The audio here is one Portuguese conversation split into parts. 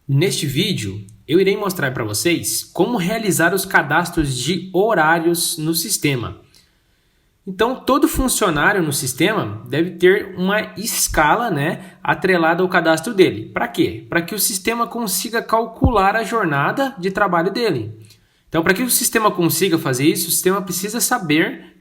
Neste vídeo, eu irei mostrar para vocês como realizar os cadastros de horários no sistema. Então, todo funcionário no sistema deve ter uma escala, atrelada ao cadastro dele. Para quê? Para que o sistema consiga calcular a jornada de trabalho dele. Então, para que o sistema consiga fazer isso, o sistema precisa saber,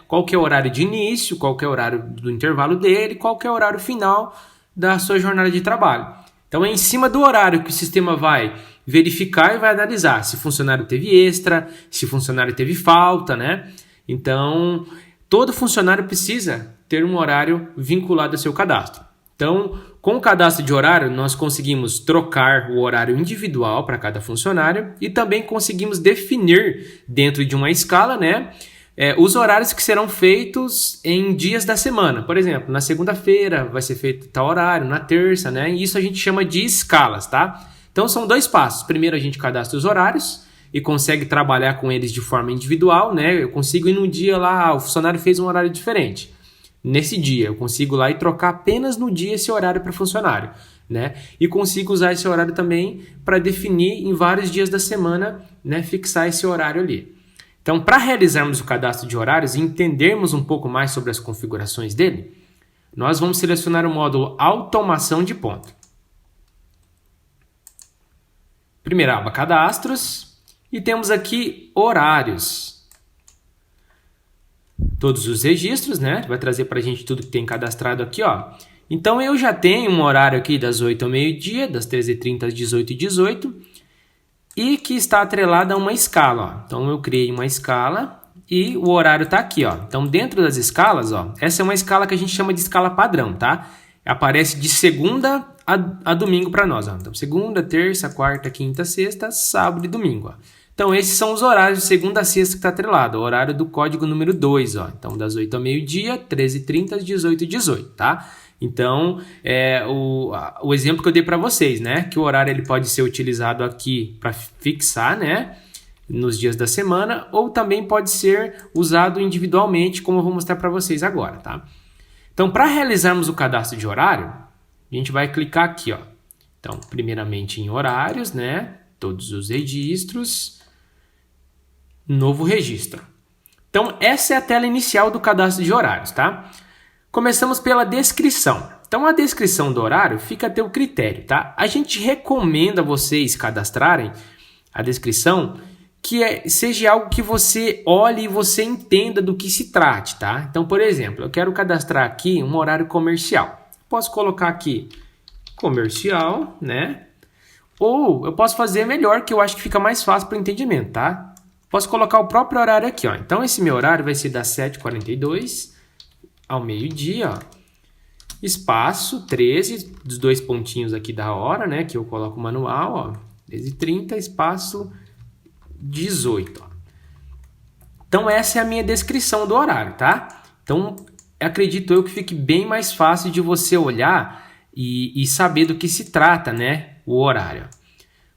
qual que é o horário de início, qual que é o horário do intervalo dele, qual que é o horário final da sua jornada de trabalho. Então, é em cima do horário que o sistema vai verificar e vai analisar se o funcionário teve extra, se o funcionário teve falta, Então, todo funcionário precisa ter um horário vinculado ao seu cadastro. Então, com o cadastro de horário, nós conseguimos trocar o horário individual para cada funcionário e também conseguimos definir dentro de uma escala, os horários que serão feitos em dias da semana. Por exemplo, na segunda-feira vai ser feito tal horário, na terça, E isso a gente chama de escalas, tá? Então são dois passos. Primeiro a gente cadastra os horários e consegue trabalhar com eles de forma individual, Eu consigo ir num dia lá, o funcionário fez um horário diferente. Nesse dia eu consigo ir lá e trocar apenas no dia esse horário para o funcionário, E consigo usar esse horário também para definir em vários dias da semana, fixar esse horário ali. Então, para realizarmos o cadastro de horários e entendermos um pouco mais sobre as configurações dele, nós vamos selecionar o módulo Automação de Ponto. Primeira aba, Cadastros, e temos aqui Horários. Todos os registros, Vai trazer para a gente tudo que tem cadastrado aqui, ó. Então, eu já tenho um horário aqui das 8 ao meio-dia, das 13h30 às 18h18, e que está atrelada a uma escala. Ó. Então, eu criei uma escala e o horário está aqui. Ó. Então, dentro das escalas, essa é uma escala que a gente chama de escala padrão, tá? Aparece de segunda a domingo para nós. Ó. Então, segunda, terça, quarta, quinta, sexta, sábado e domingo. Ó. Então, esses são os horários de segunda a sexta que está atrelado. O horário do código número 2. Ó. Então, das 8 ao meio-dia, 13h30 às 18h18, tá? Então, o exemplo que eu dei para vocês, que o horário ele pode ser utilizado aqui para fixar, nos dias da semana, ou também pode ser usado individualmente, como eu vou mostrar para vocês agora, tá? Então, para realizarmos o cadastro de horário, a gente vai clicar aqui, ó. Então, primeiramente em horários, todos os registros, novo registro. Então, essa é a tela inicial do cadastro de horários, tá? Começamos pela descrição. Então, a descrição do horário fica a teu critério, tá? A gente recomenda vocês cadastrarem a descrição que seja algo que você olhe e você entenda do que se trate, tá? Então, por exemplo, eu quero cadastrar aqui um horário comercial. Posso colocar aqui comercial, Ou eu posso fazer melhor, que eu acho que fica mais fácil para o entendimento, tá? Posso colocar o próprio horário aqui, ó. Então, esse meu horário vai ser das 7h42 ao meio-dia, ó. Espaço 13, dos dois pontinhos aqui da hora, que eu coloco manual, ó. 13h30, espaço 18, ó. Então, essa é a minha descrição do horário, tá? Então, acredito eu que fique bem mais fácil de você olhar e saber do que se trata, o horário.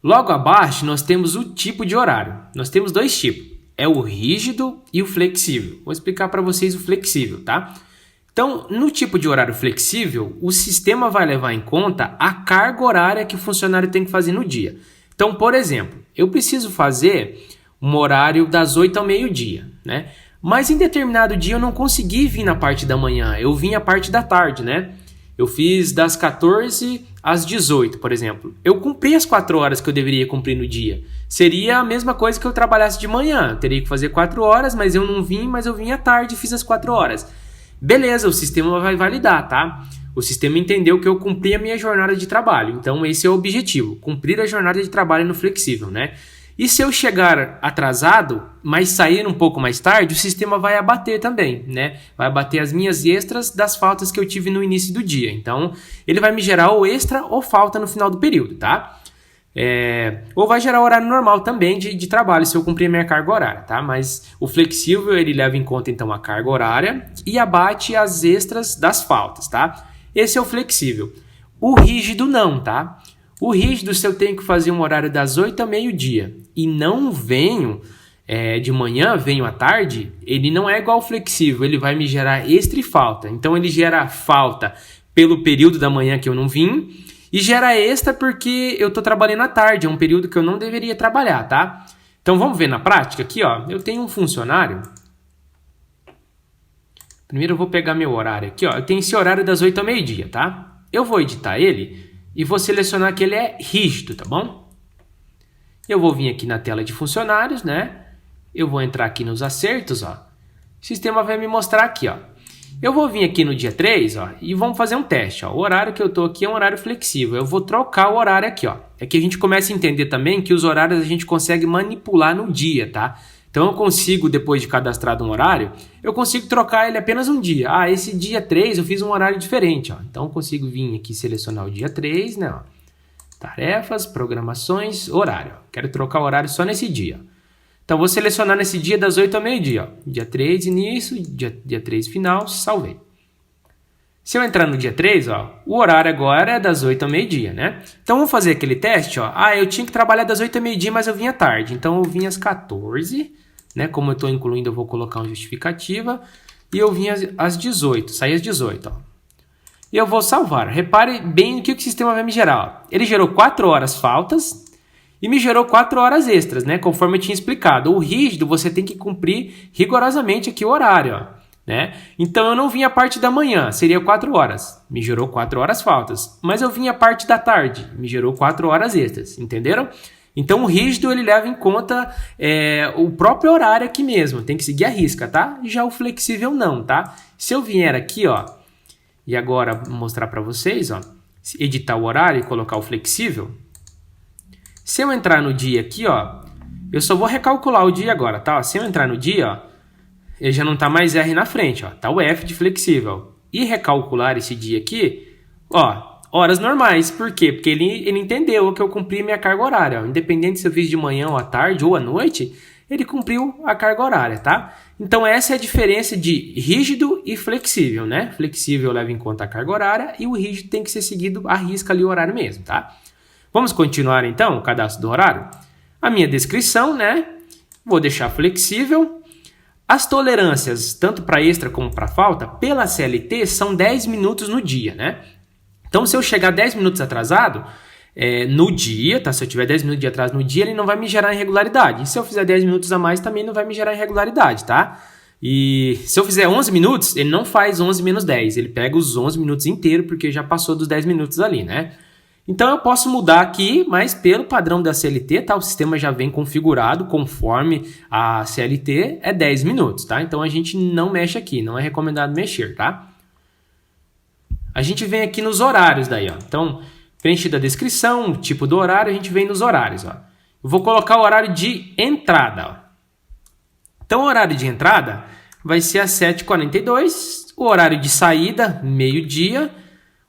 Logo abaixo, nós temos o tipo de horário. Nós temos dois tipos. É o rígido e o flexível. Vou explicar para vocês o flexível, tá? Então, no tipo de horário flexível, o sistema vai levar em conta a carga horária que o funcionário tem que fazer no dia. Então, por exemplo, eu preciso fazer um horário das 8 ao meio-dia, Mas em determinado dia eu não consegui vir na parte da manhã, eu vim a parte da tarde, Eu fiz das 14 às 18, por exemplo. Eu cumpri as 4 horas que eu deveria cumprir no dia. Seria a mesma coisa que eu trabalhasse de manhã. Eu teria que fazer 4 horas, mas eu não vim, mas eu vim à tarde e fiz as 4 horas. Beleza, o sistema vai validar, tá? O sistema entendeu que eu cumpri a minha jornada de trabalho. Então, esse é o objetivo, cumprir a jornada de trabalho no flexível, E se eu chegar atrasado, mas sair um pouco mais tarde, o sistema vai abater também, Vai abater as minhas extras das faltas que eu tive no início do dia. Então, ele vai me gerar ou extra ou falta no final do período, tá? Ou vai gerar horário normal também de trabalho, se eu cumprir a minha carga horária, tá? Mas o flexível, ele leva em conta, então, a carga horária e abate as extras das faltas, tá? Esse é o flexível. O rígido não, tá? O rígido, se eu tenho que fazer um horário das 8 ao meio-dia e não venho de manhã, venho à tarde, ele não é igual ao flexível, ele vai me gerar extra e falta. Então ele gera falta pelo período da manhã que eu não vim e gera extra porque eu estou trabalhando à tarde, é um período que eu não deveria trabalhar, tá? Então vamos ver na prática aqui, ó. Eu tenho um funcionário. Primeiro eu vou pegar meu horário aqui, ó. Eu tenho esse horário das 8 ao meio-dia, tá? Eu vou editar ele e vou selecionar que ele é rígido, tá bom? Eu vou vir aqui na tela de funcionários, né? Eu vou entrar aqui nos acertos, ó. O sistema vai me mostrar aqui, ó. Eu vou vir aqui no dia 3, ó, e vamos fazer um teste, ó. O horário que eu tô aqui é um horário flexível. Eu vou trocar o horário aqui, ó. É que a gente começa a entender também que os horários a gente consegue manipular no dia, tá? Então eu consigo, depois de cadastrado um horário, eu consigo trocar ele apenas um dia. Ah, esse dia 3 eu fiz um horário diferente, ó. Então eu consigo vir aqui selecionar o dia 3, né, ó. Tarefas, programações, horário. Quero trocar o horário só nesse dia. Então, vou selecionar nesse dia das 8 ao meio-dia. Dia 3, início, dia 3, final, salvei. Se eu entrar no dia 3, ó, o horário agora é das 8 ao meio-dia, né? Então, vamos fazer aquele teste, ó. Ah, eu tinha que trabalhar das 8 ao meio-dia, mas eu vim à tarde. Então, eu vim às 14, né? Como eu estou incluindo, eu vou colocar uma justificativa. E eu vim às 18, saí às 18, ó. E eu vou salvar. Repare bem o que o sistema vai me gerar, ó. Ele gerou 4 horas faltas e me gerou 4 horas extras, né? Conforme eu tinha explicado. O rígido, você tem que cumprir rigorosamente aqui o horário, ó, né? Então, eu não vim a parte da manhã, seria 4 horas. Me gerou 4 horas faltas. Mas eu vim a parte da tarde, me gerou 4 horas extras, entenderam? Então, o rígido, ele leva em conta o próprio horário aqui mesmo. Tem que seguir a risca, tá? Já o flexível não, tá? Se eu vier aqui, ó, e agora mostrar para vocês, ó, editar o horário e colocar o flexível. Se eu entrar no dia aqui, ó, eu só vou recalcular o dia agora, tá? Se eu entrar no dia, ó, ele já não tá mais R na frente, ó, tá o F de flexível. E recalcular esse dia aqui, ó, horas normais. Por quê? Porque ele entendeu que eu cumpri minha carga horária, ó. Independente se eu fiz de manhã ou à tarde ou à noite, ele cumpriu a carga horária, tá? Então essa é a diferença de rígido e flexível, né? Flexível leva em conta a carga horária e o rígido tem que ser seguido à risca ali o horário mesmo, tá? Vamos continuar então o cadastro do horário? A minha descrição, né? Vou deixar flexível. As tolerâncias, tanto para extra como para falta, pela CLT são 10 minutos no dia, né? Então se eu chegar 10 minutos atrasado, no dia, tá? Se eu tiver 10 minutos de atraso no dia, ele não vai me gerar irregularidade. E se eu fizer 10 minutos a mais, também não vai me gerar irregularidade, tá? E se eu fizer 11 minutos, ele não faz 11 menos 10. Ele pega os 11 minutos inteiros, porque já passou dos 10 minutos ali, né? Então eu posso mudar aqui, mas pelo padrão da CLT, tá? O sistema já vem configurado conforme a CLT é 10 minutos, tá? Então a gente não mexe aqui, não é recomendado mexer, tá? A gente vem aqui nos horários daí, ó. Então, preenchida a descrição, tipo do horário, a gente vem nos horários, ó. Eu vou colocar o horário de entrada, ó. Então, o horário de entrada vai ser às 7h42, o horário de saída, meio-dia,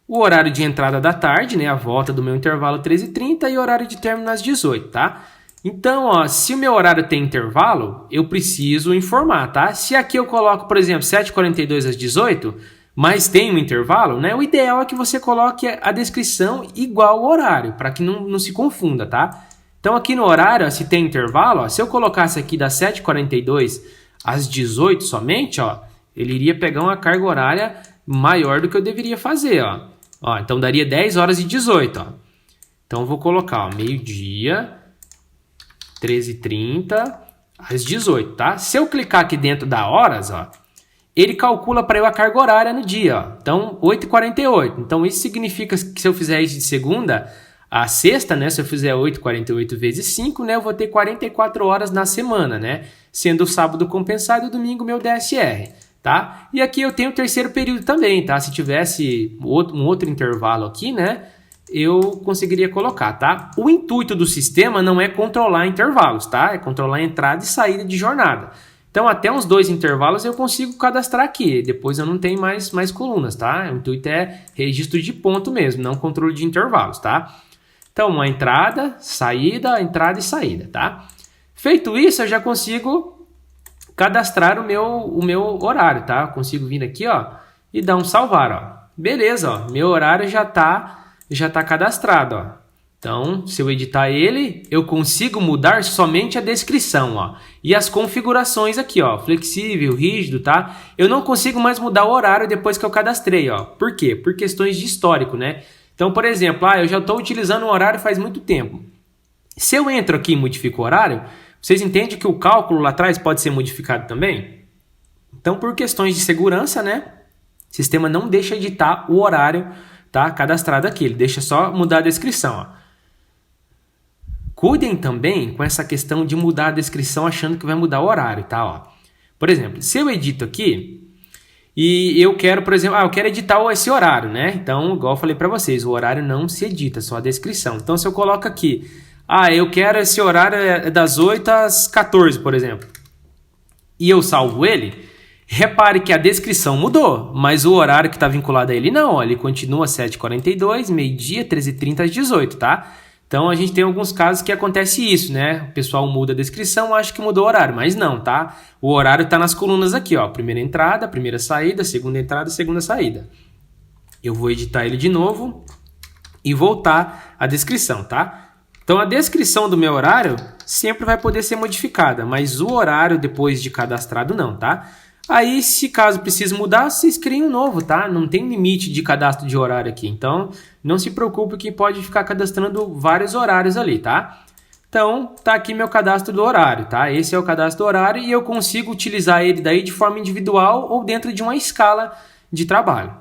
o horário de entrada da tarde, né, a volta do meu intervalo 13h30 e o horário de término às 18, tá? Então, ó, se o meu horário tem intervalo, eu preciso informar, tá? Se aqui eu coloco, por exemplo, 7h42 às 18, mas tem um intervalo, né? O ideal é que você coloque a descrição igual ao horário, para que não se confunda, tá? Então, aqui no horário, ó, se tem intervalo, ó, se eu colocasse aqui das 7h42 às 18 somente, ó, ele iria pegar uma carga horária maior do que eu deveria fazer, ó. Ó, então daria 10 horas e 18, ó. Então eu vou colocar, ó, meio-dia, 13h30, às 18, tá? Se eu clicar aqui dentro da horas, ó, ele calcula para eu a carga horária no dia, ó. Então 8h48. Então isso significa que se eu fizer isso de segunda a sexta, né? Se eu fizer 8h48 vezes 5, né? Eu vou ter 44 horas na semana, né? Sendo o sábado compensado e o domingo meu DSR. Tá? E aqui eu tenho o terceiro período também, tá? Se tivesse um outro intervalo aqui, né? Eu conseguiria colocar, tá? O intuito do sistema não é controlar intervalos, tá? É controlar a entrada e saída de jornada. Então, até uns 2 intervalos eu consigo cadastrar aqui. Depois eu não tenho mais colunas, tá? O intuito é registro de ponto mesmo, não controle de intervalos, tá? Então, uma entrada e saída, tá? Feito isso, eu já consigo cadastrar o meu horário, tá? Eu consigo vir aqui, ó, e dar um salvar, ó. Beleza, ó, meu horário já tá cadastrado, ó. Então, se eu editar ele, eu consigo mudar somente a descrição, ó. E as configurações aqui, ó, flexível, rígido, tá? Eu não consigo mais mudar o horário depois que eu cadastrei, ó. Por quê? Por questões de histórico, né? Então, por exemplo, eu já estou utilizando o horário faz muito tempo. Se eu entro aqui e modifico o horário, vocês entendem que o cálculo lá atrás pode ser modificado também? Então, por questões de segurança, né? O sistema não deixa editar o horário, tá, cadastrado aqui. Ele deixa só mudar a descrição, ó. Cuidem também com essa questão de mudar a descrição achando que vai mudar o horário, tá? Ó. Por exemplo, se eu edito aqui e eu quero, por exemplo, eu quero editar esse horário, né? Então, igual eu falei para vocês, o horário não se edita, só a descrição. Então, se eu coloco aqui, eu quero esse horário das 8 às 14, por exemplo, e eu salvo ele, repare que a descrição mudou, mas o horário que está vinculado a ele não, ó, ele continua 7h42, meio-dia, 13h30 às 18, tá? Então, a gente tem alguns casos que acontece isso, né? O pessoal muda a descrição, acha que mudou o horário, mas não, tá? O horário está nas colunas aqui, ó. Primeira entrada, primeira saída, segunda entrada, segunda saída. Eu vou editar ele de novo e voltar a descrição, tá? Então, a descrição do meu horário sempre vai poder ser modificada, mas o horário depois de cadastrado não, tá? Aí, se caso precise mudar, vocês criem um novo, tá? Não tem limite de cadastro de horário aqui. Então, não se preocupe que pode ficar cadastrando vários horários ali, tá? Então, tá aqui meu cadastro do horário, tá? Esse é o cadastro do horário e eu consigo utilizar ele daí de forma individual ou dentro de uma escala de trabalho.